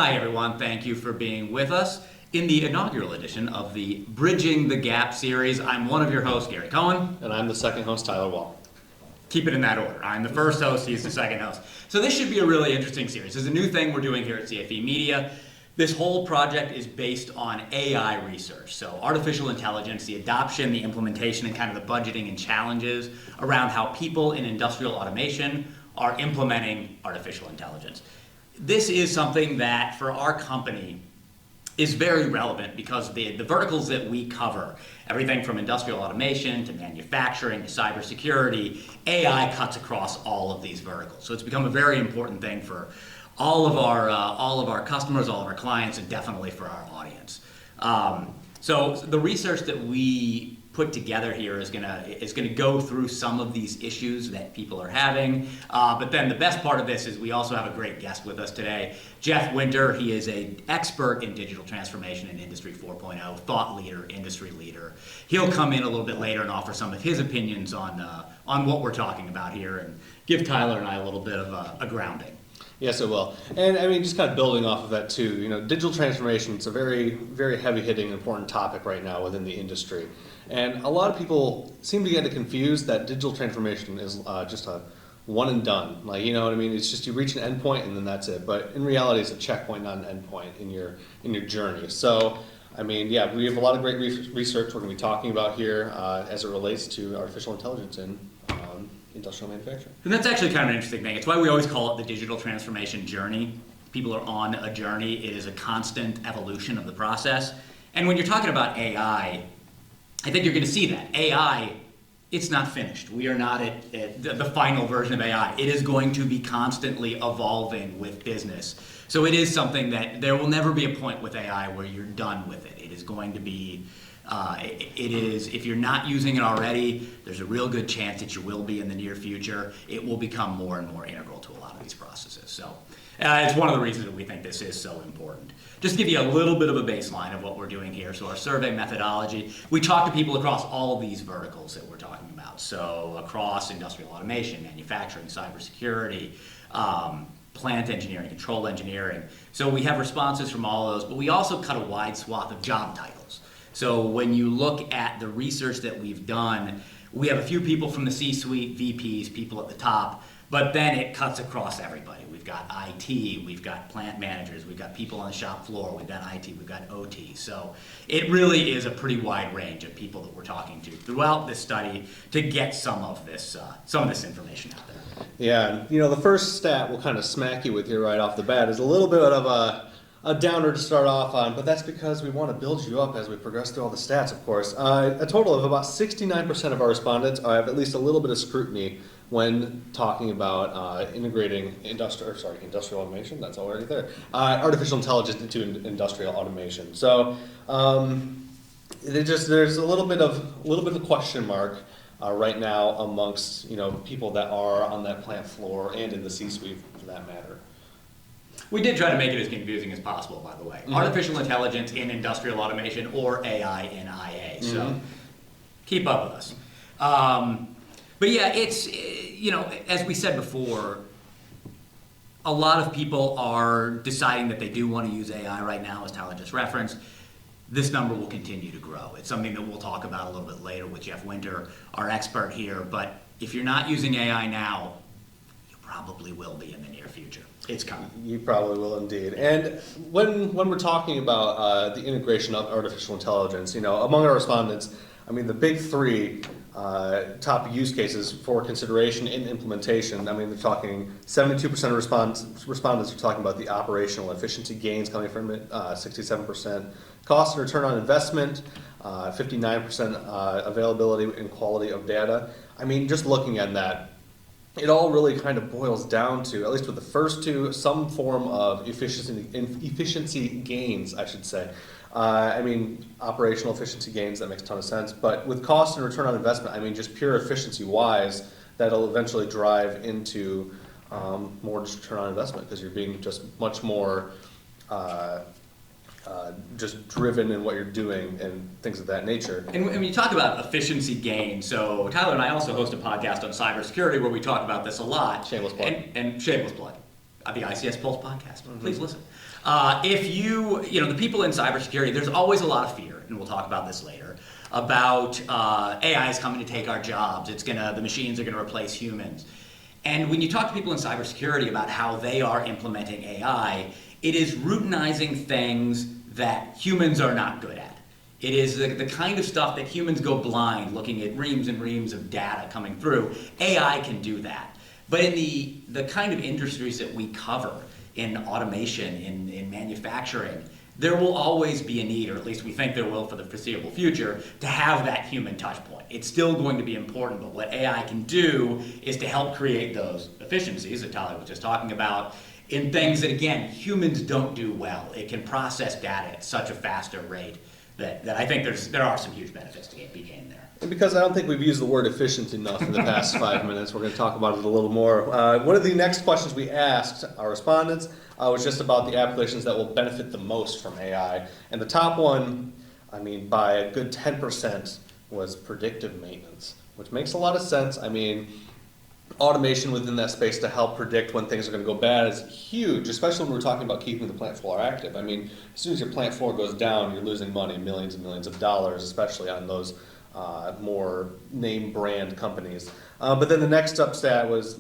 Hi everyone, thank you for being with us in the inaugural edition of the Bridging the Gap series. I'm one of your hosts, Gary Cohen. And I'm the second host, Tyler Wall. Keep it in that order. I'm the first host, he's the second host. So this should be a really interesting series. This is a new thing we're doing here at CFE Media. This whole project is based on AI research. So artificial intelligence, the adoption, the implementation, and kind of the budgeting and challenges around how people in industrial automation are implementing artificial intelligence. This is something that for our company is very relevant because the verticals that we cover, everything from industrial automation to manufacturing to cybersecurity, AI cuts across all of these verticals. So it's become a very important thing for all of our customers, all of our clients, and definitely for our audience. So the research that we put together here is gonna go through some of these issues that people are having. But then the best part of this is we also have a great guest with us today, Jeff Winter. He is an expert in digital transformation and Industry 4.0, thought leader, industry leader. He'll come in a little bit later and offer some of his opinions on what we're talking about here and give Tyler and I a little bit of a grounding. Yes, it will. And I mean, just kind of building off of that too, digital transformation, it's a very, very heavy-hitting, important topic right now within the industry. And a lot of people seem to get it confused that digital transformation is just a one and done. Like, you know what I mean? It's just you reach an endpoint and then that's it. But in reality, it's a checkpoint, not an endpoint in your journey. So, I mean, yeah, we have a lot of great research we're going to be talking about here as it relates to artificial intelligence and industrial manufacturing. And that's actually kind of an interesting thing. It's why we always call it the digital transformation journey. People are on a journey. It is a constant evolution of the process. And when you're talking about AI, I think you're going to see that. AI, it's not finished. We are not at the final version of AI. It is going to be constantly evolving with business. So it is something that there will never be a point with AI where you're done with it. It is going to be if you're not using it already, there's a real good chance that you will be in the near future. It will become more and more integral to a lot of these processes. So it's one of the reasons that we think this is so important. Just to give you a little bit of a baseline of what we're doing here. So our survey methodology, we talk to people across all of these verticals that we're talking about. So across industrial automation, manufacturing, cybersecurity, plant engineering, control engineering. So we have responses from all of those, but we also cut a wide swath of job titles. So when you look at the research that we've done, we have a few people from the C-suite, VPs, people at the top, but then it cuts across everybody. We've got IT, we've got plant managers, we've got people on the shop floor, we've got IT, we've got OT. So it really is a pretty wide range of people that we're talking to throughout this study to get some of this information out there. Yeah, the first stat we'll kind of smack you with here right off the bat is a little bit of a downer to start off on, but that's because we want to build you up as we progress through all the stats, of course. A total of about 69% of our respondents have at least a little bit of scrutiny when talking about integrating industrial automation, that's already there, artificial intelligence into industrial automation. So there's a little bit of question mark right now amongst people that are on that plant floor and in the C-suite for that matter. We did try to make it as confusing as possible, by the way. Mm-hmm. Artificial intelligence in industrial automation or AI in IA. So mm-hmm. Keep up with us. But yeah, it's, as we said before, a lot of people are deciding that they do want to use AI right now, as Tyler just referenced. This number will continue to grow. It's something that we'll talk about a little bit later with Jeff Winter, our expert here. But if you're not using AI now, you probably will be in the near future. It's coming. You probably will indeed. And when we're talking about the integration of artificial intelligence, among our respondents, I mean, the big three top use cases for consideration and implementation, I mean, they're talking 72% of respondents are talking about the operational efficiency gains coming from it, 67%. Cost and return on investment, 59% availability and quality of data. I mean, just looking at that, it all really kind of boils down to, at least with the first two, some form of efficiency gains, I should say. I mean, operational efficiency gains, that makes a ton of sense. But with cost and return on investment, I mean, just pure efficiency-wise, that'll eventually drive into more just return on investment because you're being just much more just driven in what you're doing and things of that nature. And when you talk about efficiency gain, so Tyler and I also host a podcast on cybersecurity where we talk about this a lot. Shameless plug. And shameless plug. The ICS Pulse podcast. Mm-hmm. Please listen. If the people in cybersecurity, there's always a lot of fear, and we'll talk about this later, about AI is coming to take our jobs. The machines are gonna replace humans. And when you talk to people in cybersecurity about how they are implementing AI, it is routinizing things that humans are not good at. It is the kind of stuff that humans go blind looking at reams and reams of data coming through. AI can do that. But in the kind of industries that we cover, in automation, in manufacturing, there will always be a need, or at least we think there will for the foreseeable future, to have that human touch point. It's still going to be important, but what AI can do is to help create those efficiencies that Tyler was just talking about in things that, again, humans don't do well. It can process data at such a faster rate that I think there are some huge benefits to be gained there. And because I don't think we've used the word efficient enough in the past 5 minutes, we're going to talk about it a little more. One of the next questions we asked our respondents was just about the applications that will benefit the most from AI. And the top one, by a good 10%, was predictive maintenance, which makes a lot of sense. Automation within that space to help predict when things are going to go bad is huge, especially when we're talking about keeping the plant floor active. As soon as your plant floor goes down, you're losing money, millions and millions of dollars, especially on those more name brand companies. But then the next up stat was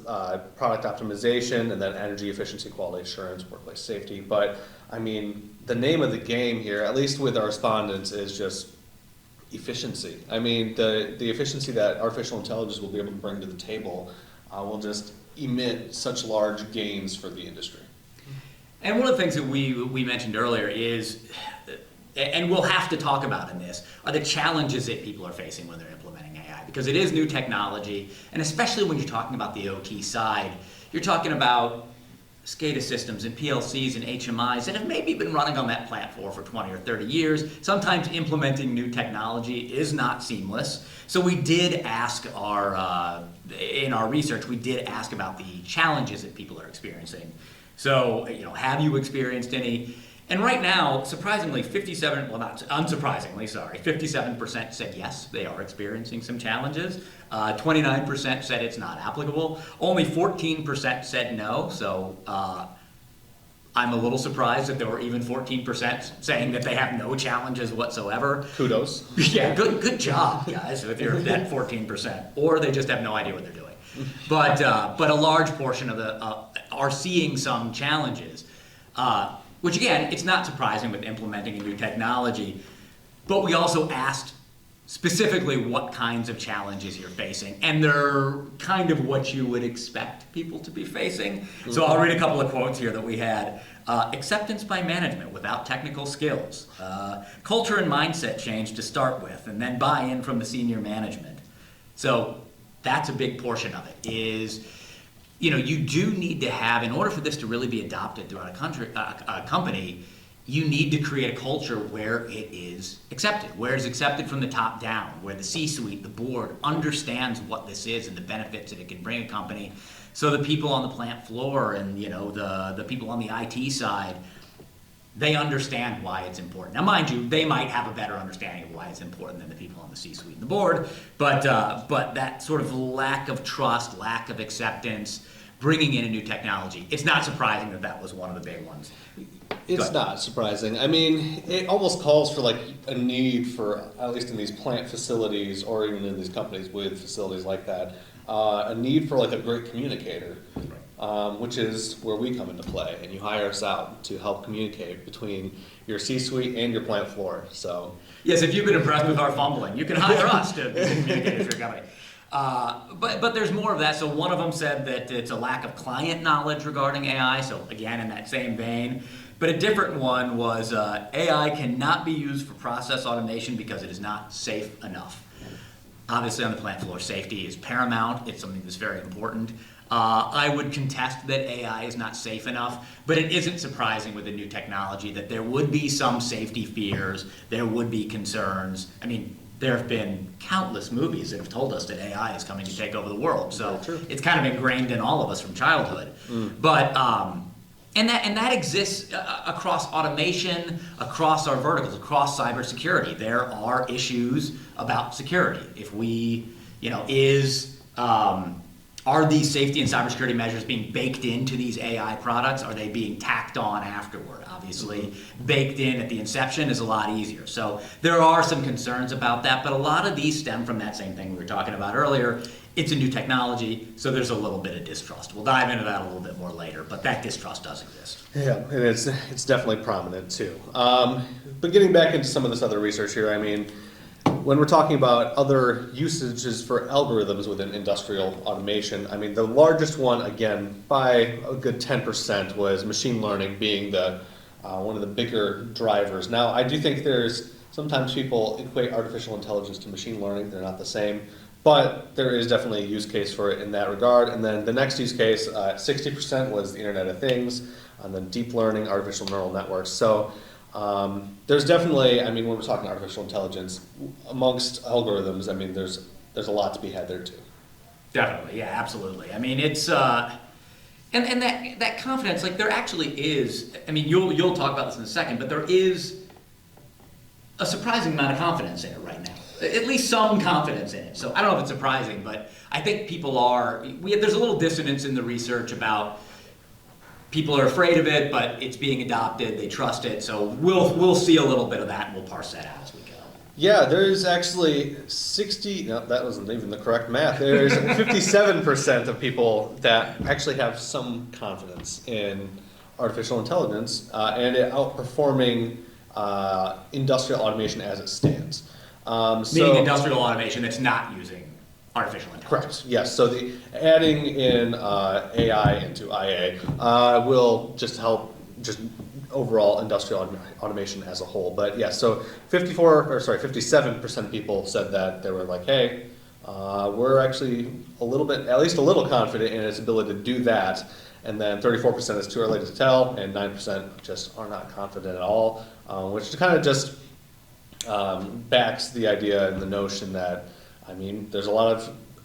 product optimization, and then energy efficiency, quality assurance, workplace safety. But the name of the game here, at least with our respondents, is just efficiency. The efficiency that artificial intelligence will be able to bring to the table will just emit such large gains for the industry. And one of the things that we mentioned earlier is, and we'll have to talk about in this, are the challenges that people are facing when they're implementing AI. Because it is new technology, and especially when you're talking about the OT side, you're talking about SCADA systems and PLCs and HMIs that have maybe been running on that plant floor for 20 or 30 years. Sometimes implementing new technology is not seamless. So we did ask in our research, we did ask about the challenges that people are experiencing. So, have you experienced any? And right now, surprisingly, 57% said yes, they are experiencing some challenges. 29% said it's not applicable. Only 14% said no, so I'm a little surprised that there were even 14% saying that they have no challenges whatsoever. Kudos. Yeah, good job, guys, if you're at 14%. Or they just have no idea what they're doing. But a large portion of are seeing some challenges. Which again, it's not surprising with implementing a new technology, but we also asked specifically what kinds of challenges you're facing, and they're kind of what you would expect people to be facing. So I'll read a couple of quotes here that we had. Acceptance by management without technical skills, culture and mindset change to start with, and then buy-in from the senior management. So that's a big portion of it, is you do need to have, in order for this to really be adopted throughout a company, you need to create a culture where it is accepted, where it's accepted from the top down, where the C-suite, the board, understands what this is and the benefits that it can bring a company. So the people on the plant floor and the people on the IT side, they understand why it's important. Now, mind you, they might have a better understanding of why it's important than the people on the C-suite and the board, but that sort of lack of trust, lack of acceptance, bringing in a new technology, it's not surprising that was one of the big ones. It's not surprising. It almost calls for a need for, at least in these plant facilities or even in these companies with facilities like that, a need for a great communicator. Which is where we come into play, and you hire us out to help communicate between your C-suite and your plant floor. So yes, if you've been impressed with our fumbling, you can hire us to be communicators for your company. But there's more of that. So one of them said that it's a lack of client knowledge regarding AI. So again, in that same vein. But a different one was AI cannot be used for process automation because it is not safe enough. Obviously, on the plant floor, safety is paramount. It's something that's very important. I would contest that AI is not safe enough, but it isn't surprising with the new technology that there would be some safety fears, there would be concerns. There have been countless movies that have told us that AI is coming to take over the world, so it's kind of ingrained in all of us from childhood. But and that exists across automation, across our verticals, across cybersecurity. There are issues about security. If we, are these safety and cybersecurity measures being baked into these AI products? Are they being tacked on afterward? Obviously, baked in at the inception is a lot easier. So there are some concerns about that, but a lot of these stem from that same thing we were talking about earlier. It's a new technology, so there's a little bit of distrust. We'll dive into that a little bit more later, but that distrust does exist. Yeah, and it's definitely prominent too. But getting back into some of this other research here, I mean, when we're talking about other usages for algorithms within industrial automation, I mean, the largest one, again, by a good 10% was machine learning being the one of the bigger drivers. Now, I do think sometimes people equate artificial intelligence to machine learning. They're not the same. But there is definitely a use case for it in that regard. And then the next use case, 60% was the Internet of Things, and then deep learning, artificial neural networks. So there's definitely, I mean, when we're talking artificial intelligence, amongst algorithms, I mean, there's a lot to be had there too. Definitely, yeah, absolutely. I mean, it's and that confidence, like there actually is. I mean, you'll talk about this in a second, but there is a surprising amount of confidence in it right now. At least some confidence in it. So I don't know if it's surprising, but I think people are. There's a little dissonance in the research about people are afraid of it, but it's being adopted. They trust it. So we'll see a little bit of that, and we'll parse that out as we go. Yeah, there's actually 60. No, that wasn't even the correct math. There's 57% of people that actually have some confidence in artificial intelligence and it outperforming industrial automation as it stands. Meaning industrial automation that's not using artificial intelligence. Correct. Yes. So the adding in AI into IA will just help overall industrial automation as a whole. But yeah, so 57% of people said that they were like, hey, we're actually at least a little confident in its ability to do that. And then 34% is too early to tell, and 9% just are not confident at all, which kind of just backs the idea and the notion that, I mean, there's a lot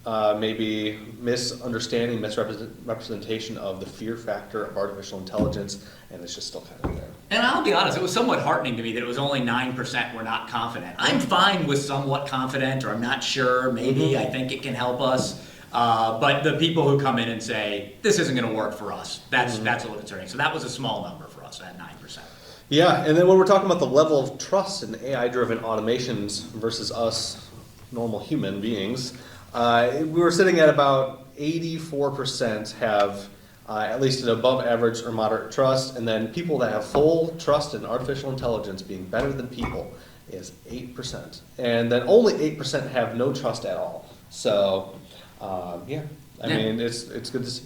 of maybe misunderstanding, misrepresentation of the fear factor of artificial intelligence, and it's just still kind of there. And I'll be honest, it was somewhat heartening to me that it was only 9% were not confident. I'm fine with somewhat confident, or I'm not sure, maybe, I think it can help us. But the people who come in and say, this isn't going to work for us, that's a little concerning. So that was a small number for us at 9%. Yeah, and then when we're talking about the level of trust in AI-driven automations versus us normal human beings, we were sitting at about 84% have at least an above average or moderate trust, and then people that have full trust in artificial intelligence being better than people is 8%. And then only 8% have no trust at all. So, I mean, it's good to see.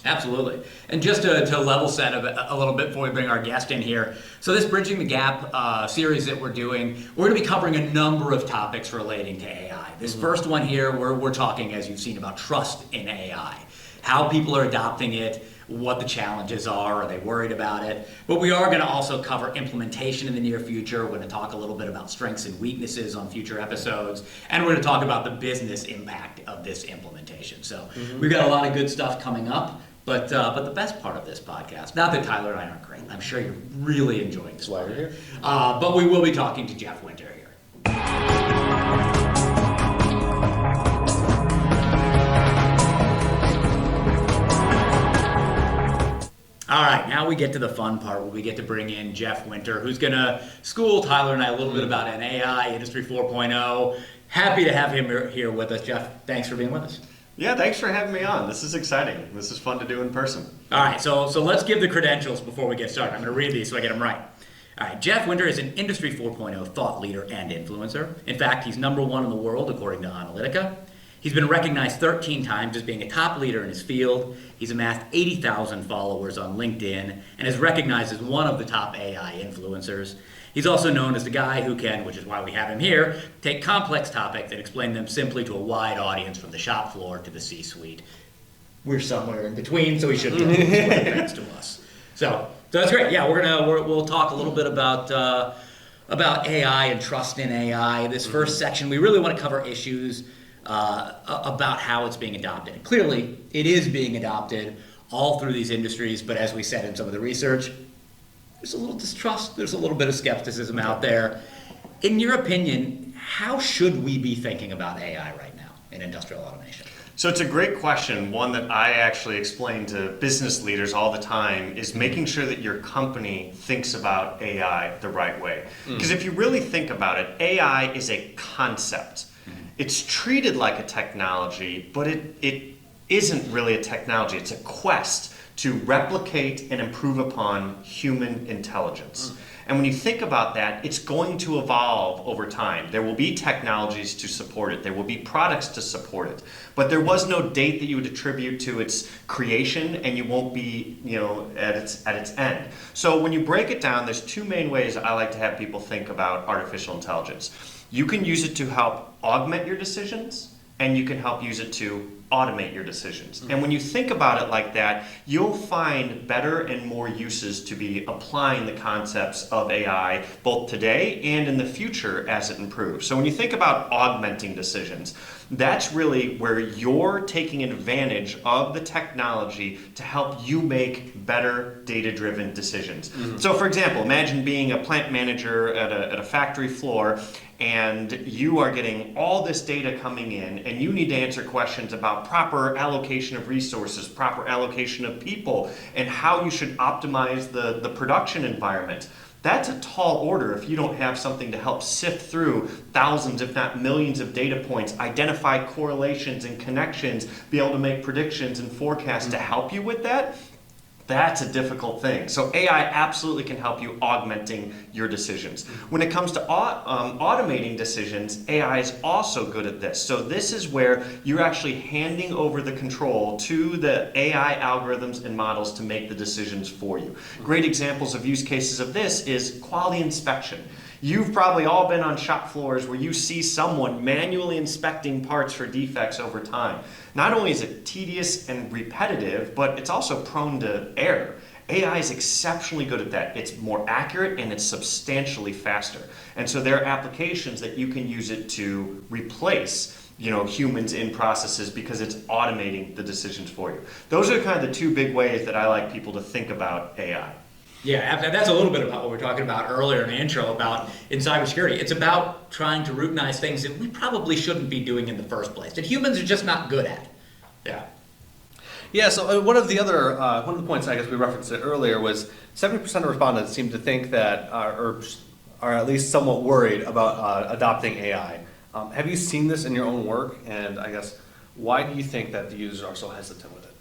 Absolutely. And just to level set a little bit before we bring our guest in here. So this Bridging the Gap series that we're doing, we're going to be covering a number of topics relating to AI. This first one here, we're talking, as you've seen, about trust in AI. How people are adopting it, what the challenges are they worried about it? But we are going to also cover implementation in the near future. We're going to talk a little bit about strengths and weaknesses on future episodes. And we're going to talk about the business impact of this implementation. So we've got a lot of good stuff coming up. But the best part of this podcast, not that Tyler and I aren't great, I'm sure you're really enjoying this. That's why we're here. But we will be talking to Jeff Winter here. All right, now we get to the fun part where we get to bring in Jeff Winter, who's going to school Tyler and I a little bit about an AI, Industry 4.0. Happy to have him here with us. Jeff, thanks for being with us. Yeah, thanks for having me on. This is exciting. This is fun to do in person. All right, so let's give the credentials before we get started. I'm going to read these so I get them right. All right, Jeff Winter is an Industry 4.0 thought leader and influencer. In fact, he's #1 in the world according to Analytica. He's been recognized 13 times as being a top leader in his field. He's amassed 80,000 followers on LinkedIn and is recognized as one of the top AI influencers. He's also known as the guy who can, which is why we have him here, take complex topics and explain them simply to a wide audience from the shop floor to the C-suite. We're somewhere in between, so he should be able to explain things to us. So that's great. Yeah, we'll talk a little bit about AI and trust in AI. This first section, we really want to cover issues about how it's being adopted. And clearly, it is being adopted all through these industries, but as we said in some of the research, there's a little distrust, there's a little bit of skepticism out there. In your opinion, how should we be thinking about AI right now in industrial automation? So it's a great question. One that I actually explain to business leaders all the time is making sure that your company thinks about AI the right way. Because if you really think about it, AI is a concept. It's treated like a technology, but it isn't really a technology. It's a quest to replicate and improve upon human intelligence. And when you think about that, it's going to evolve over time. There will be technologies to support it. There will be products to support it. But there was no date that you would attribute to its creation, and you won't be, at its end. So when you break it down, there's two main ways I like to have people think about artificial intelligence. You can use it to help augment your decisions, and you can help use it to automate your decisions. And when you think about it like that, you'll find better and more uses to be applying the concepts of AI both today and in the future as it improves. So when you think about augmenting decisions, that's really where you're taking advantage of the technology to help you make better data-driven decisions. So for example, imagine being a plant manager at a factory floor, and you are getting all this data coming in, and you need to answer questions about proper allocation of resources, proper allocation of people, and how you should optimize the production environment. That's a tall order if you don't have something to help sift through thousands, if not millions of data points, identify correlations and connections, be able to make predictions and forecasts to help you with that. That's a difficult thing. So AI absolutely can help you augmenting your decisions. When it comes to automating decisions, AI is also good at this. So this is where you're actually handing over the control to the AI algorithms and models to make the decisions for you. Great examples of use cases of this is quality inspection. You've probably all been on shop floors where you see someone manually inspecting parts for defects over time. Not only is it tedious and repetitive, but it's also prone to error. AI is exceptionally good at that. It's more accurate and it's substantially faster. And so there are applications that you can use it to replace humans in processes because it's automating the decisions for you. Those are kind of the two big ways that I like people to think about AI. Yeah, that's a little bit about what we were talking about earlier in the intro about in cybersecurity. It's about trying to routinize things that we probably shouldn't be doing in the first place, that humans are just not good at. Yeah. Yeah, so one of the points I guess we referenced it earlier was 70% of respondents seem to think that, or are at least somewhat worried about adopting AI. Have you seen this in your own work? And I guess, why do you think that the users are so hesitant with it?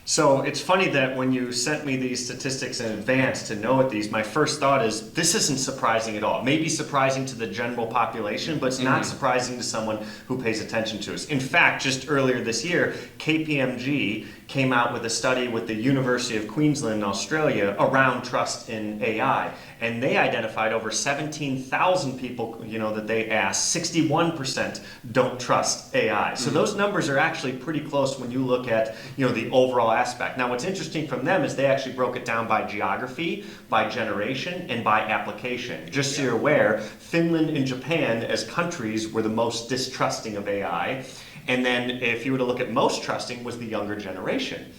So it's funny that when you sent me these statistics in advance to know these, my first thought is this isn't surprising at all. It may be surprising to the general population, but it's not surprising to someone who pays attention to us. In fact, just earlier this year, KPMG came out with a study with the University of Queensland in Australia around trust in AI. And they identified over 17,000 people, that they asked. 61% don't trust AI. So those numbers are actually pretty close when you look at, the overall aspect. Now, what's interesting from them is they actually broke it down by geography, by generation, and by application. Just so you're aware, Finland and Japan as countries were the most distrusting of AI. And then if you were to look at most trusting was the younger generation.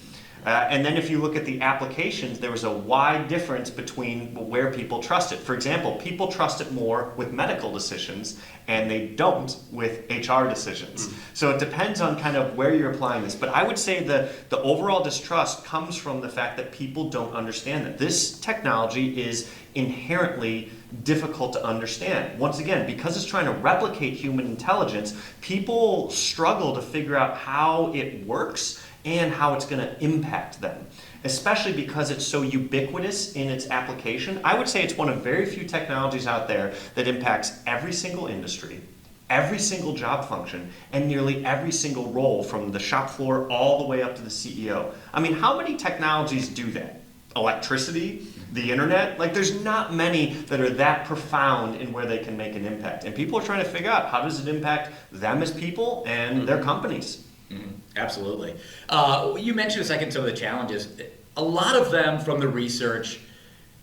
And then if you look at the applications, there was a wide difference between where people trust it. For example, people trust it more with medical decisions, and they don't with HR decisions. So it depends on kind of where you're applying this. But I would say the overall distrust comes from the fact that people don't understand that this technology is inherently difficult to understand. Once again, because it's trying to replicate human intelligence, people struggle to figure out how it works and how it's going to impact them, especially because it's so ubiquitous in its application. I would say it's one of very few technologies out there that impacts every single industry, every single job function, and nearly every single role from the shop floor all the way up to the CEO. I mean, how many technologies do that? Electricity, the internet? Like, there's not many that are that profound in where they can make an impact. And people are trying to figure out how does it impact them as people and their companies. Absolutely. You mentioned a second some of the challenges. A lot of them from the research,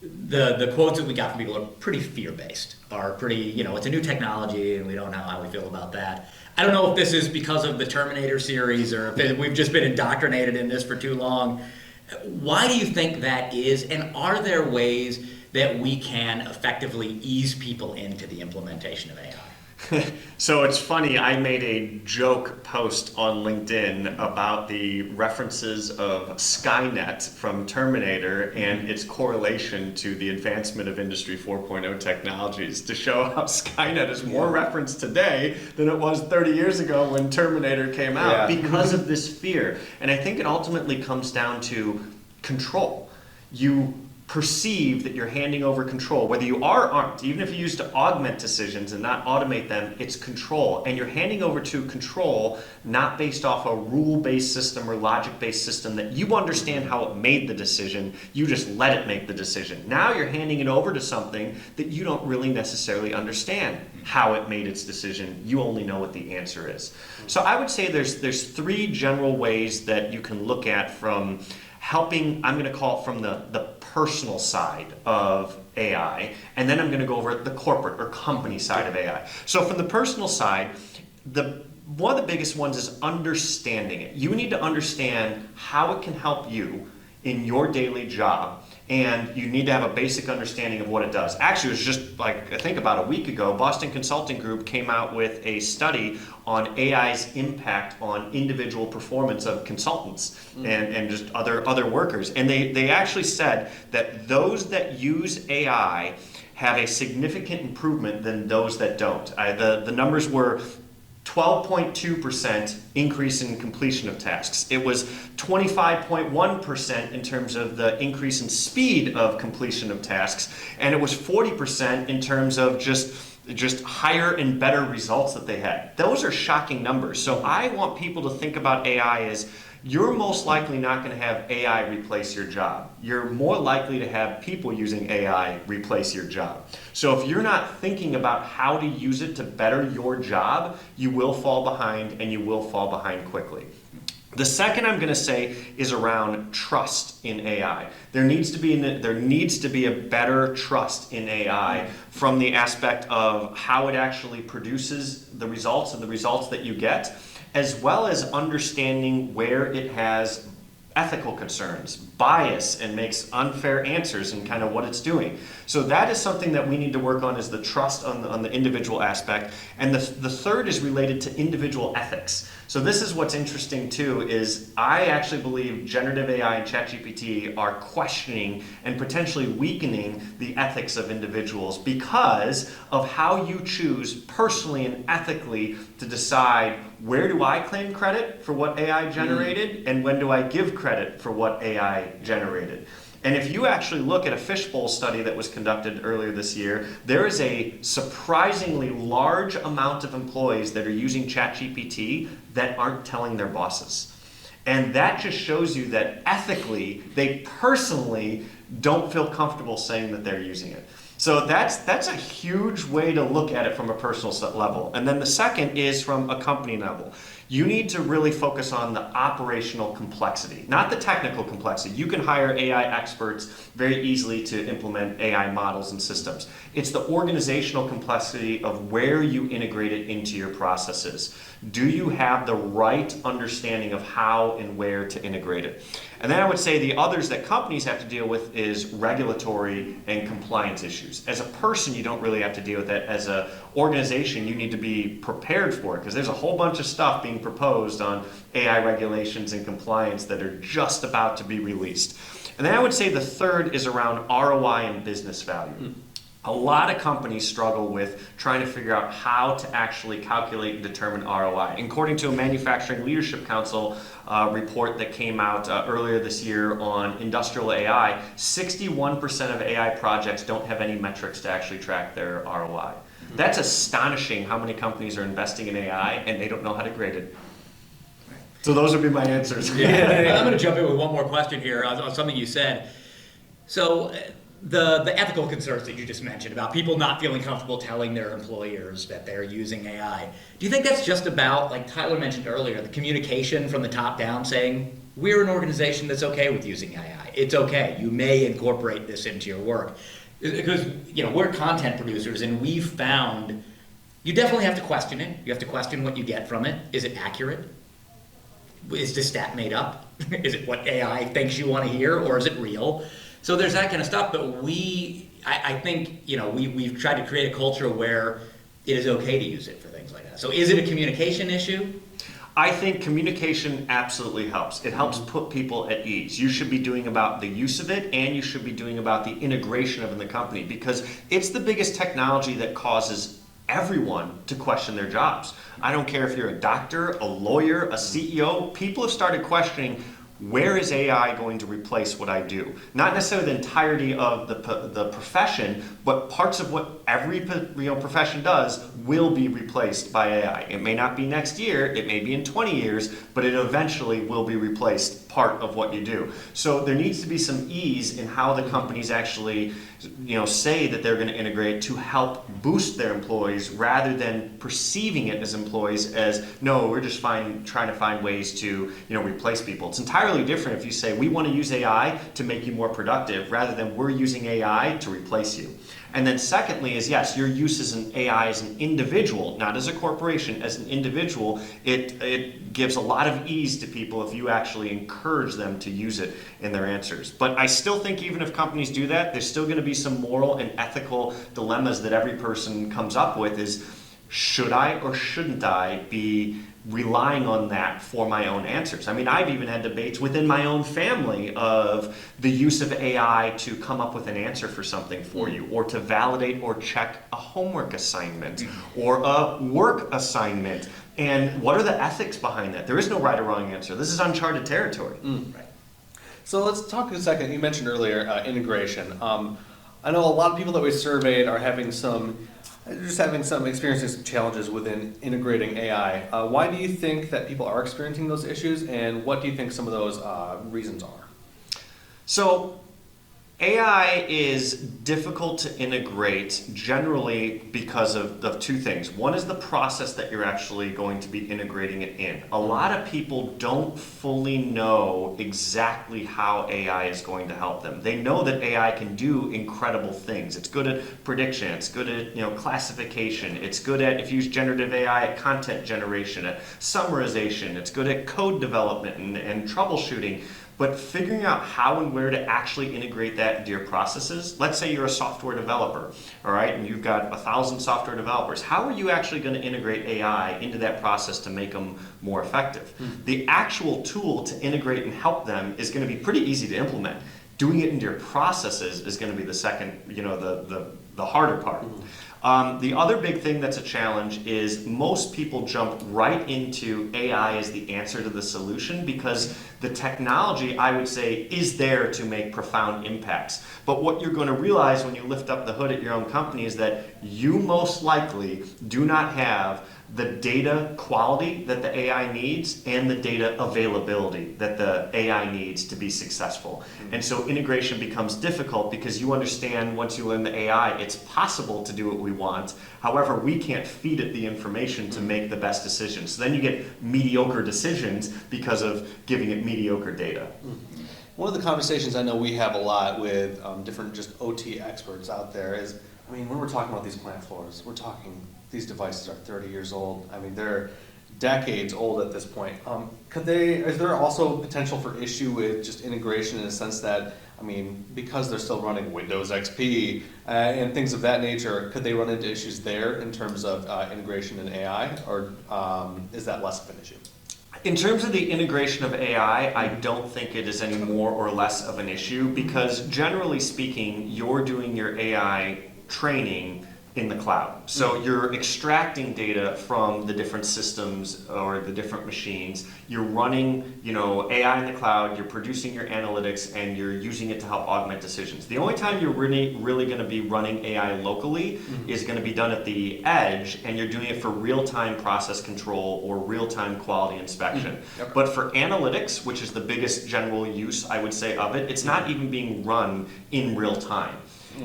the quotes that we got from people are pretty fear-based, are pretty, it's a new technology and we don't know how we feel about that. I don't know if this is because of the Terminator series or if we've just been indoctrinated in this for too long. Why do you think that is? And are there ways that we can effectively ease people into the implementation of AI? So it's funny, I made a joke post on LinkedIn about the references of Skynet from Terminator and its correlation to the advancement of Industry 4.0 technologies to show how Skynet is more referenced today than it was 30 years ago when Terminator came out because of this fear. And I think it ultimately comes down to control. You perceive that you're handing over control, whether you are or aren't, even if you use to augment decisions and not automate them, it's control. And you're handing over to control not based off a rule-based system or logic-based system that you understand how it made the decision, you just let it make the decision. Now you're handing it over to something that you don't really necessarily understand how it made its decision. You only know what the answer is. So I would say there's three general ways that you can look at from helping, I'm going to call it from the personal side of AI, and then I'm going to go over the corporate or company side of AI. So from the personal side, one of the biggest ones is understanding it. You need to understand how it can help you in your daily job, and you need to have a basic understanding of what it does. Actually, it was just like, I think about a week ago, Boston Consulting Group came out with a study on AI's impact on individual performance of consultants and just other workers. And they actually said that those that use AI have a significant improvement than those that don't. The numbers were 12.2% increase in completion of tasks. It was 25.1% in terms of the increase in speed of completion of tasks, and it was 40% in terms of just higher and better results that they had. Those are shocking numbers. So I want people to think about AI as you're most likely not going to have AI replace your job. You're more likely to have people using AI replace your job. So if you're not thinking about how to use it to better your job, you will fall behind, and you will fall behind quickly. The second I'm going to say is around trust in AI. There needs to be a better trust in AI from the aspect of how it actually produces the results and the results that you get, as well as understanding where it has ethical concerns, bias, and makes unfair answers and kind of what it's doing. So that is something that we need to work on, is the trust on the individual aspect. And the third is related to individual ethics. So this is what's interesting too, is I actually believe generative AI and ChatGPT are questioning and potentially weakening the ethics of individuals because of how you choose personally and ethically to decide where do I claim credit for what AI generated and when do I give credit for what AI generated. And if you actually look at a fishbowl study that was conducted earlier this year, there is a surprisingly large amount of employees that are using ChatGPT that aren't telling their bosses. And that just shows you that ethically, they personally don't feel comfortable saying that they're using it. So that's a huge way to look at it from a personal level. And then the second is from a company level. You need to really focus on the operational complexity, not the technical complexity. You can hire AI experts very easily to implement AI models and systems. It's the organizational complexity of where you integrate it into your processes. Do you have the right understanding of how and where to integrate it? And then I would say the others that companies have to deal with is regulatory and compliance issues. As a person, you don't really have to deal with that. As an organization, you need to be prepared for it because there's a whole bunch of stuff being proposed on AI regulations and compliance that are just about to be released. And then I would say the third is around ROI and business value. A lot of companies struggle with trying to figure out how to actually calculate and determine ROI. According to a Manufacturing Leadership Council report that came out earlier this year on industrial AI, 61% of AI projects don't have any metrics to actually track their ROI. That's astonishing how many companies are investing in AI and they don't know how to grade it. So those would be my answers. Yeah, I'm going to jump in with one more question here on something you said. So the ethical concerns that you just mentioned about people not feeling comfortable telling their employers that they're using AI. Do you think that's just about, like Tyler mentioned earlier, the communication from the top down saying, we're an organization that's okay with using AI. It's okay. You may incorporate this into your work. Because, we're content producers and we've found you definitely have to question it. You have to question what you get from it. Is it accurate? Is the stat made up? Is it what AI thinks you want to hear, or is it real? So there's that kind of stuff, but I think, we've tried to create a culture where it is okay to use it for things like that. So is it a communication issue? I think communication absolutely helps. It helps put people at ease. You should be doing about the use of it, and you should be doing about the integration of it in the company, because it's the biggest technology that causes everyone to question their jobs. I don't care if you're a doctor, a lawyer, a CEO, people have started questioning, where is AI going to replace what I do? Not necessarily the entirety of the profession, but parts of what every profession does will be replaced by AI. It may not be next year, it may be in 20 years, but it eventually will be replaced part of what you do. So there needs to be some ease in how the companies actually say that they're going to integrate to help boost their employees, rather than perceiving it as employees as, no, we're just trying to find ways to replace people. It's entirely different if you say we want to use AI to make you more productive, rather than we're using AI to replace you. And then secondly is, yes, your use as an AI as an individual, not as a corporation, as an individual, it gives a lot of ease to people if you actually encourage them to use it in their answers. But I still think even if companies do that, there's still going to be some moral and ethical dilemmas that every person comes up with is, should I or shouldn't I be relying on that for my own answers? I mean, I've even had debates within my own family of the use of AI to come up with an answer for something for you, or to validate or check a homework assignment or a work assignment. And what are the ethics behind that? There is no right or wrong answer. This is uncharted territory. Right. So let's talk a second. You mentioned earlier integration. I know a lot of people that we surveyed are having some experiencing some challenges within integrating AI. Why do you think that people are experiencing those issues, and what do you think some of those reasons are? So AI is difficult to integrate generally because of two things. One is the process that you're actually going to be integrating it in. A lot of people don't fully know exactly how AI is going to help them. They know that AI can do incredible things. It's good at prediction, it's good at classification, it's good at, if you use generative AI, at content generation, at summarization, it's good at code development and troubleshooting. But figuring out how and where to actually integrate that into your processes, let's say you're a software developer, all right, and you've got 1,000 software developers. How are you actually going to integrate AI into that process to make them more effective? The actual tool to integrate and help them is going to be pretty easy to implement. Doing it into your processes is going to be the second, the harder part. The other big thing that's a challenge is most people jump right into AI as the answer to the solution, because the technology, I would say, is there to make profound impacts. But what you're going to realize when you lift up the hood at your own company is that you most likely do not have the data quality that the AI needs and the data availability that the AI needs to be successful. And so integration becomes difficult because you understand, once you learn the AI, it's possible to do what we want. However, we can't feed it the information to make the best decisions. So then you get mediocre decisions because of giving it mediocre data. One of the conversations I know we have a lot with different just OT experts out there is, when we're talking about these plant floors, we're talking these devices are 30 years old. They're decades old at this point. Is there also potential for issue with just integration in a sense that, because they're still running Windows XP and things of that nature, could they run into issues there in terms of integration in AI, or is that less of an issue? In terms of the integration of AI, I don't think it is any more or less of an issue, because generally speaking, you're doing your AI training in the cloud. So you're extracting data from the different systems or the different machines. You're running, AI in the cloud, you're producing your analytics, and you're using it to help augment decisions. The only time you're really going to be running AI locally is going to be done at the edge, and you're doing it for real-time process control or real-time quality inspection. Yep. But for analytics, which is the biggest general use, I would say, of it, it's not even being run in real time.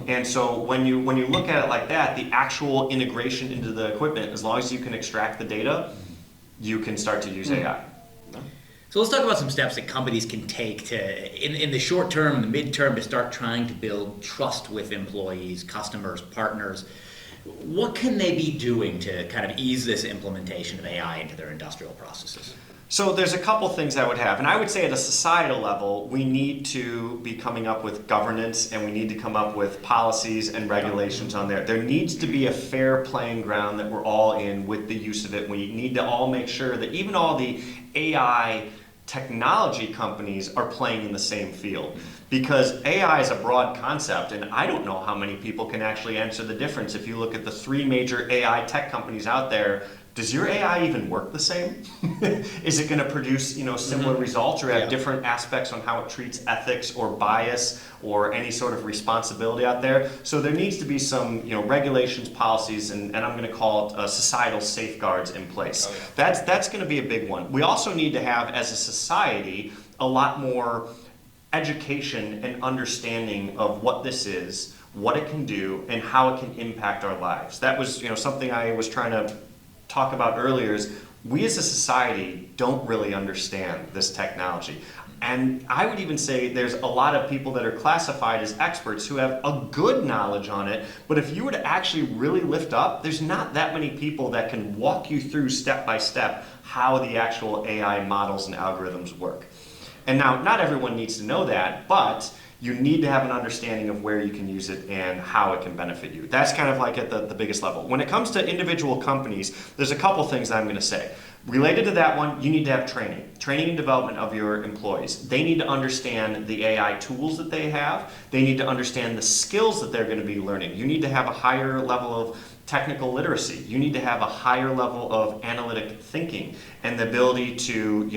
And so when you look at it like that, the actual integration into the equipment, as long as you can extract the data, you can start to use AI. So let's talk about some steps that companies can take to, in the short term, the midterm, to start trying to build trust with employees, customers, partners. what can they be doing to kind of ease this implementation of AI into their industrial processes? So there's a couple things I would have, and I would say at a societal level, we need to be coming up with governance and we need to come up with policies and regulations on there. There needs to be a fair playing ground that we're all in with the use of it. We need to all make sure that even all the AI technology companies are playing in the same field, because AI is a broad concept and I don't know how many people can actually answer the difference. If you look at the 3 major AI tech companies out there, does your AI even work the same? Is it going to produce, similar results, or have different aspects on how it treats ethics or bias or any sort of responsibility out there? So there needs to be some, regulations, policies, and I'm going to call it societal safeguards in place. Oh, yeah. That's going to be a big one. We also need to have, as a society, a lot more education and understanding of what this is, what it can do, and how it can impact our lives. That was, something I was trying to talk about earlier. Is we as a society don't really understand this technology. And I would even say there's a lot of people that are classified as experts who have a good knowledge on it, but if you were to actually really lift up, there's not that many people that can walk you through step by step how the actual AI models and algorithms work. And now, not everyone needs to know that, but you need to have an understanding of where you can use it and how it can benefit you. That's kind of like at the biggest level. When it comes to individual companies, there's a couple things I'm going to say. Related to that one, you need to have training and development of your employees. They need to understand the AI tools that they have. They need to understand the skills that they're going to be learning. You need to have a higher level of technical literacy. You need to have a higher level of analytic thinking and the ability to,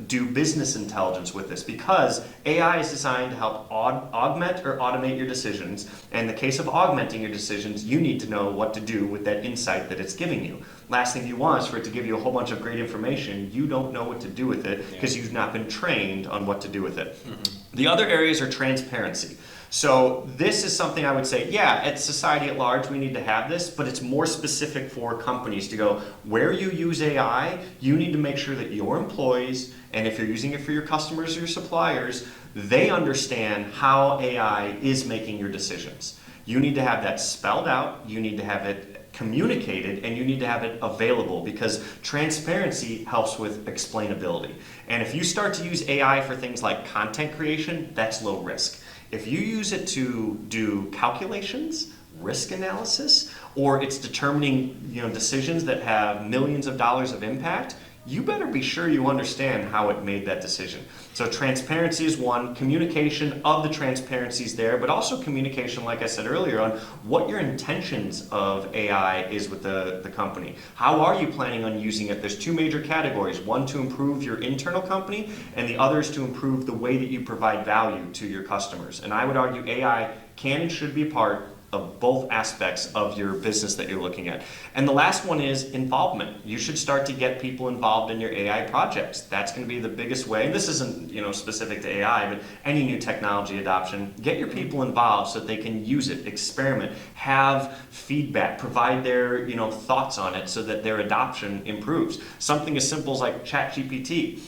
do business intelligence with this, because AI is designed to help augment or automate your decisions. And in the case of augmenting your decisions, you need to know what to do with that insight that it's giving you. Last thing you want is for it to give you a whole bunch of great information. You don't know what to do with it because you've not been trained on what to do with it. Mm-hmm. The other areas are transparency. So this is something I would say, at society at large, we need to have this, but it's more specific for companies to go, where you use AI, you need to make sure that your employees, and if you're using it for your customers or your suppliers, they understand how AI is making your decisions. You need to have that spelled out, you need to have it communicated, and you need to have it available, because transparency helps with explainability. And if you start to use AI for things like content creation, that's low risk. If you use it to do calculations, risk analysis, or it's determining decisions that have millions of dollars of impact, you better be sure you understand how it made that decision. So transparency is one, communication of the transparencies there, but also communication, like I said earlier, on what your intentions of AI is with the company. How are you planning on using it? There's 2 major categories, one to improve your internal company, and the other is to improve the way that you provide value to your customers. And I would argue AI can and should be part of both aspects of your business that you're looking at. And the last one is involvement. You should start to get people involved in your AI projects. That's going to be the biggest way. And this isn't, specific to AI, but any new technology adoption. Get your people involved so that they can use it, experiment, have feedback, provide their, thoughts on it so that their adoption improves. Something as simple as like ChatGPT.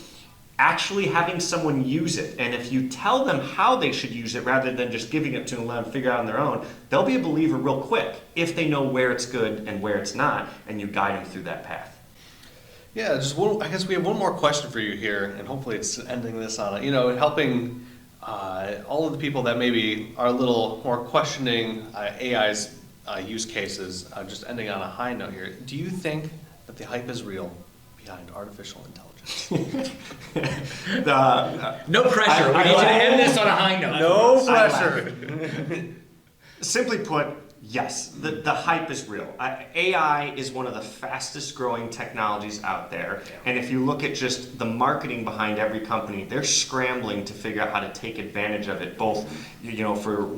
Actually having someone use it, and if you tell them how they should use it rather than just giving it to them and figure out on their own, they'll be a believer real quick if they know where it's good and where it's not, and you guide them through that path. Yeah, I guess we have one more question for you here, and hopefully it's ending this on helping all of the people that maybe are a little more questioning AI's use cases, just ending on a high note here. Do you think that the hype is real behind artificial intelligence? No pressure. We need you to end this on a high note. No pressure. Simply put, yes, the hype is real. AI is one of the fastest growing technologies out there. And if you look at just the marketing behind every company, they're scrambling to figure out how to take advantage of it, both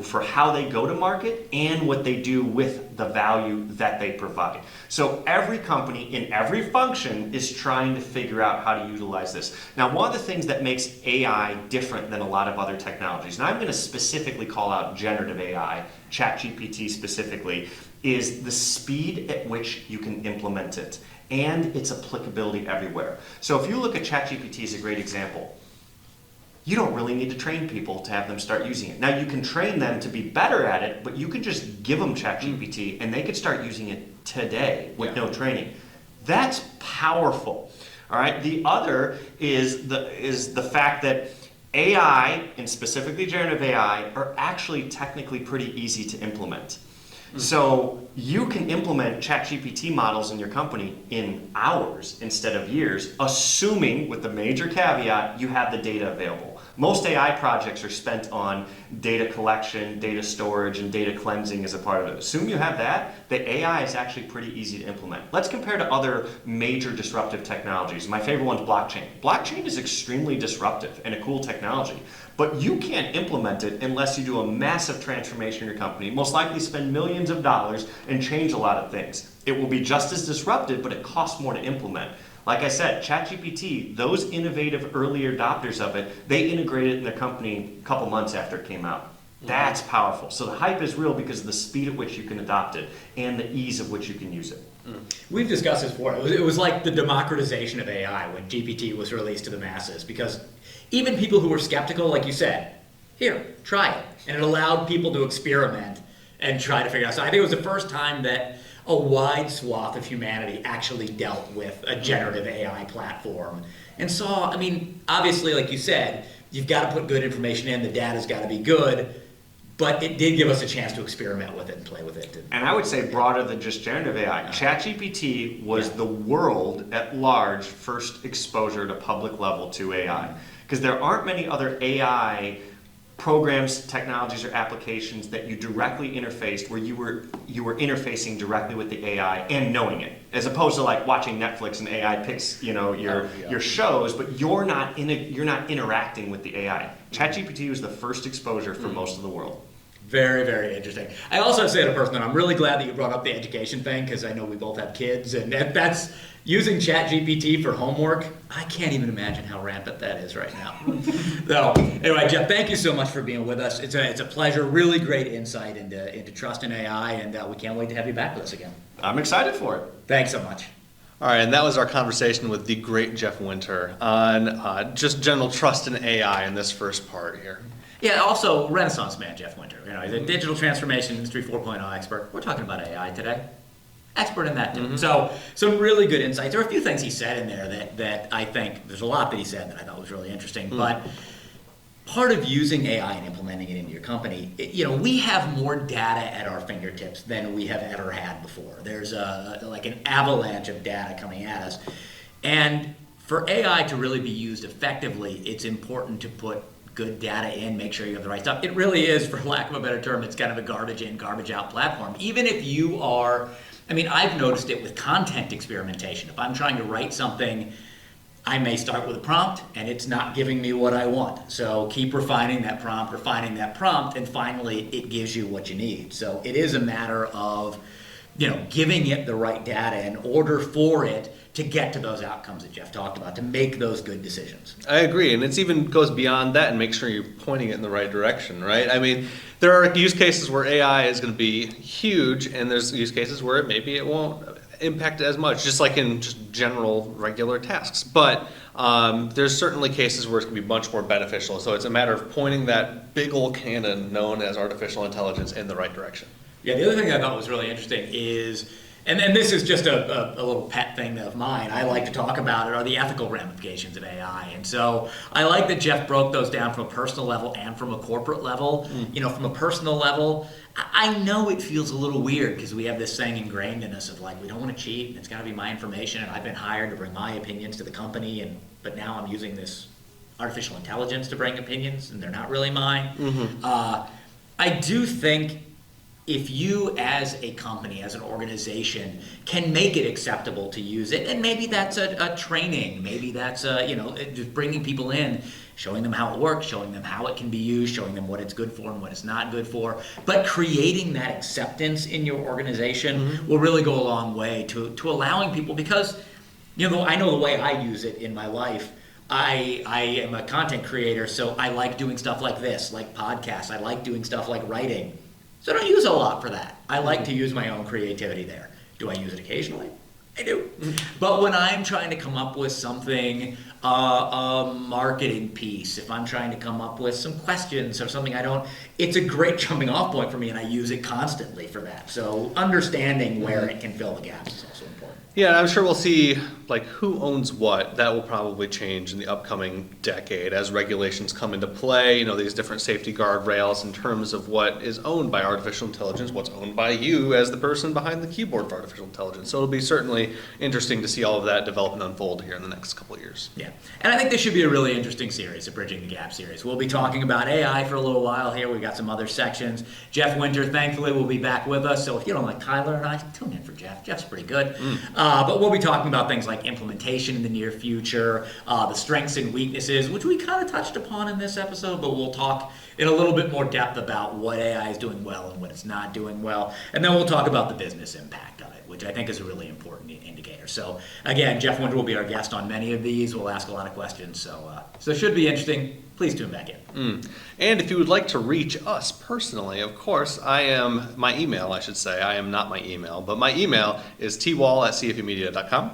for how they go to market and what they do with the value that they provide. So every company in every function is trying to figure out how to utilize this. Now, one of the things that makes AI different than a lot of other technologies, and I'm going to specifically call out generative AI, ChatGPT specifically, is the speed at which you can implement it and its applicability everywhere. So if you look at ChatGPT as a great example, you don't really need to train people to have them start using it. Now you can train them to be better at it, but you can just give them ChatGPT and they could start using it today with no training. That's powerful. All right. The other is the fact that AI, and specifically generative AI, are actually technically pretty easy to implement. So you can implement ChatGPT models in your company in hours instead of years, assuming, with the major caveat, you have the data available. Most AI projects are spent on data collection, data storage, and data cleansing as a part of it. Assume you have that, the AI is actually pretty easy to implement. Let's compare to other major disruptive technologies. My favorite one's blockchain. Blockchain is extremely disruptive and a cool technology, but you can't implement it unless you do a massive transformation in your company, most likely spend millions of dollars and change a lot of things. It will be just as disruptive, but it costs more to implement. Like I said, ChatGPT, those innovative early adopters of it, they integrated it in their company a couple months after it came out. That's powerful. So the hype is real because of the speed at which you can adopt it and the ease of which you can use it. We've discussed this before. It was like the democratization of AI when GPT was released to the masses, because even people who were skeptical, like you said, here, try it. And it allowed people to experiment and try to figure it out. So I think it was the first time that a wide swath of humanity actually dealt with a generative AI platform and saw, I mean, obviously, like you said, you've got to put good information in, the data's got to be good, but it did give us a chance to experiment with it and play with it. And I would say broader than just generative AI. ChatGPT was the world at large first exposure to public level to AI. Because there aren't many other AI programs, technologies, or applications that you directly interfaced where you were interfacing directly with the AI and knowing it, as opposed to like watching Netflix and AI picks your shows, but you're not interacting with the AI. ChatGPT was the first exposure for most of the world. Very, very interesting. I also say to a person that I'm really glad that you brought up the education thing, because I know we both have kids, and that's using ChatGPT for homework. I can't even imagine how rampant that is right now. So anyway, Jeff, thank you so much for being with us. It's a pleasure. Really great insight into trust in AI, and we can't wait to have you back with us again. I'm excited for it. Thanks so much. All right, and that was our conversation with the great Jeff Winter on just general trust in AI in this first part here. Yeah, also Renaissance man, Jeff Winter. You know, he's a digital transformation industry 4.0 expert. We're talking about AI today. Expert in that too. So some really good insights. There are a few things he said in there that I think, there's a lot that he said that I thought was really interesting. But part of using AI and implementing it into your company, we have more data at our fingertips than we have ever had before. There's like an avalanche of data coming at us. And for AI to really be used effectively, it's important to put good data in, make sure you have the right stuff. It really is, for lack of a better term, it's kind of a garbage in, garbage out platform. Even if you are, I've noticed it with content experimentation. If I'm trying to write something, I may start with a prompt and it's not giving me what I want. So keep refining that prompt, and finally it gives you what you need. So it is a matter of, giving it the right data in order for it to get to those outcomes that Jeff talked about, to make those good decisions. I agree, and it even goes beyond that and make sure you're pointing it in the right direction, right? There are use cases where AI is going to be huge, and there's use cases where maybe it won't impact as much, just like in just general regular tasks. But there's certainly cases where it's going to be much more beneficial. So it's a matter of pointing that big old cannon known as artificial intelligence in the right direction. Yeah, the other thing I thought was really interesting is, and this is just a little pet thing of mine, I like to talk about it, are the ethical ramifications of AI. And so I like that Jeff broke those down from a personal level and from a corporate level. From a personal level, I know it feels a little weird because we have this thing ingrained in us of like, we don't want to cheat, and it's got to be my information, and I've been hired to bring my opinions to the company, but now I'm using this artificial intelligence to bring opinions, and they're not really mine. I do think if you as a company, as an organization, can make it acceptable to use it, and maybe that's a training, maybe that's just bringing people in, showing them how it works, showing them how it can be used, showing them what it's good for and what it's not good for, but creating that acceptance in your organization will really go a long way to allowing people, because I know the way I use it in my life. I am a content creator, so I like doing stuff like this, like podcasts. I like doing stuff like writing. So I don't use a lot for that. I like to use my own creativity there. Do I use it occasionally? I do. But when I'm trying to come up with something, a marketing piece, if I'm trying to come up with some questions or something it's a great jumping off point for me, and I use it constantly for that. So understanding where it can fill the gaps is also important. Yeah, and I'm sure we'll see like who owns what. That will probably change in the upcoming decade as regulations come into play. These different safety guardrails in terms of what is owned by artificial intelligence, what's owned by you as the person behind the keyboard for artificial intelligence. So it'll be certainly interesting to see all of that develop and unfold here in the next couple of years. Yeah, and I think this should be a really interesting series, a Bridging the Gap series. We'll be talking about AI for a little while here. We've got some other sections. Jeff Winter, thankfully, will be back with us. So if you don't like Tyler and I, tune in for Jeff. Jeff's pretty good. But we'll be talking about things like implementation in the near future, the strengths and weaknesses, which we kind of touched upon in this episode, but we'll talk in a little bit more depth about what AI is doing well and what it's not doing well. And then we'll talk about the business impact of it, which I think is a really important indicator. So again, Jeff Winter will be our guest on many of these. We'll ask a lot of questions. So it should be interesting. Please tune back in. And if you would like to reach us personally, of course, I am not my email, but my email is twall@cfemedia.com.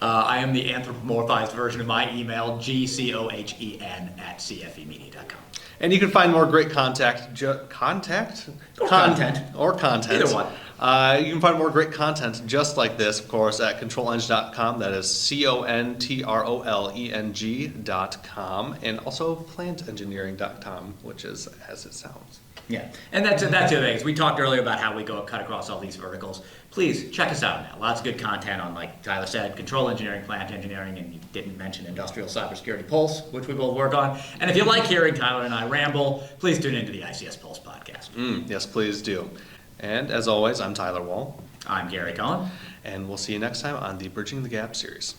I am the anthropomorphized version of my email, gcohen@cfemedia.com. And you can find more great content. Either one. You can find more great content just like this, of course, at controleng.com. That is controleng.com, and also plantengineering.com, which is as it sounds. Yeah, and that's the other thing. We talked earlier about how we cut across all these verticals. Please check us out now. Lots of good content on, like Tyler said, control engineering, plant engineering, and you didn't mention industrial cybersecurity Pulse, which we both work on. And if you like hearing Tyler and I ramble, please tune into the ICS Pulse podcast. Yes, please do. And as always, I'm Tyler Wall. I'm Gary Cohen. And we'll see you next time on the Bridging the Gap series.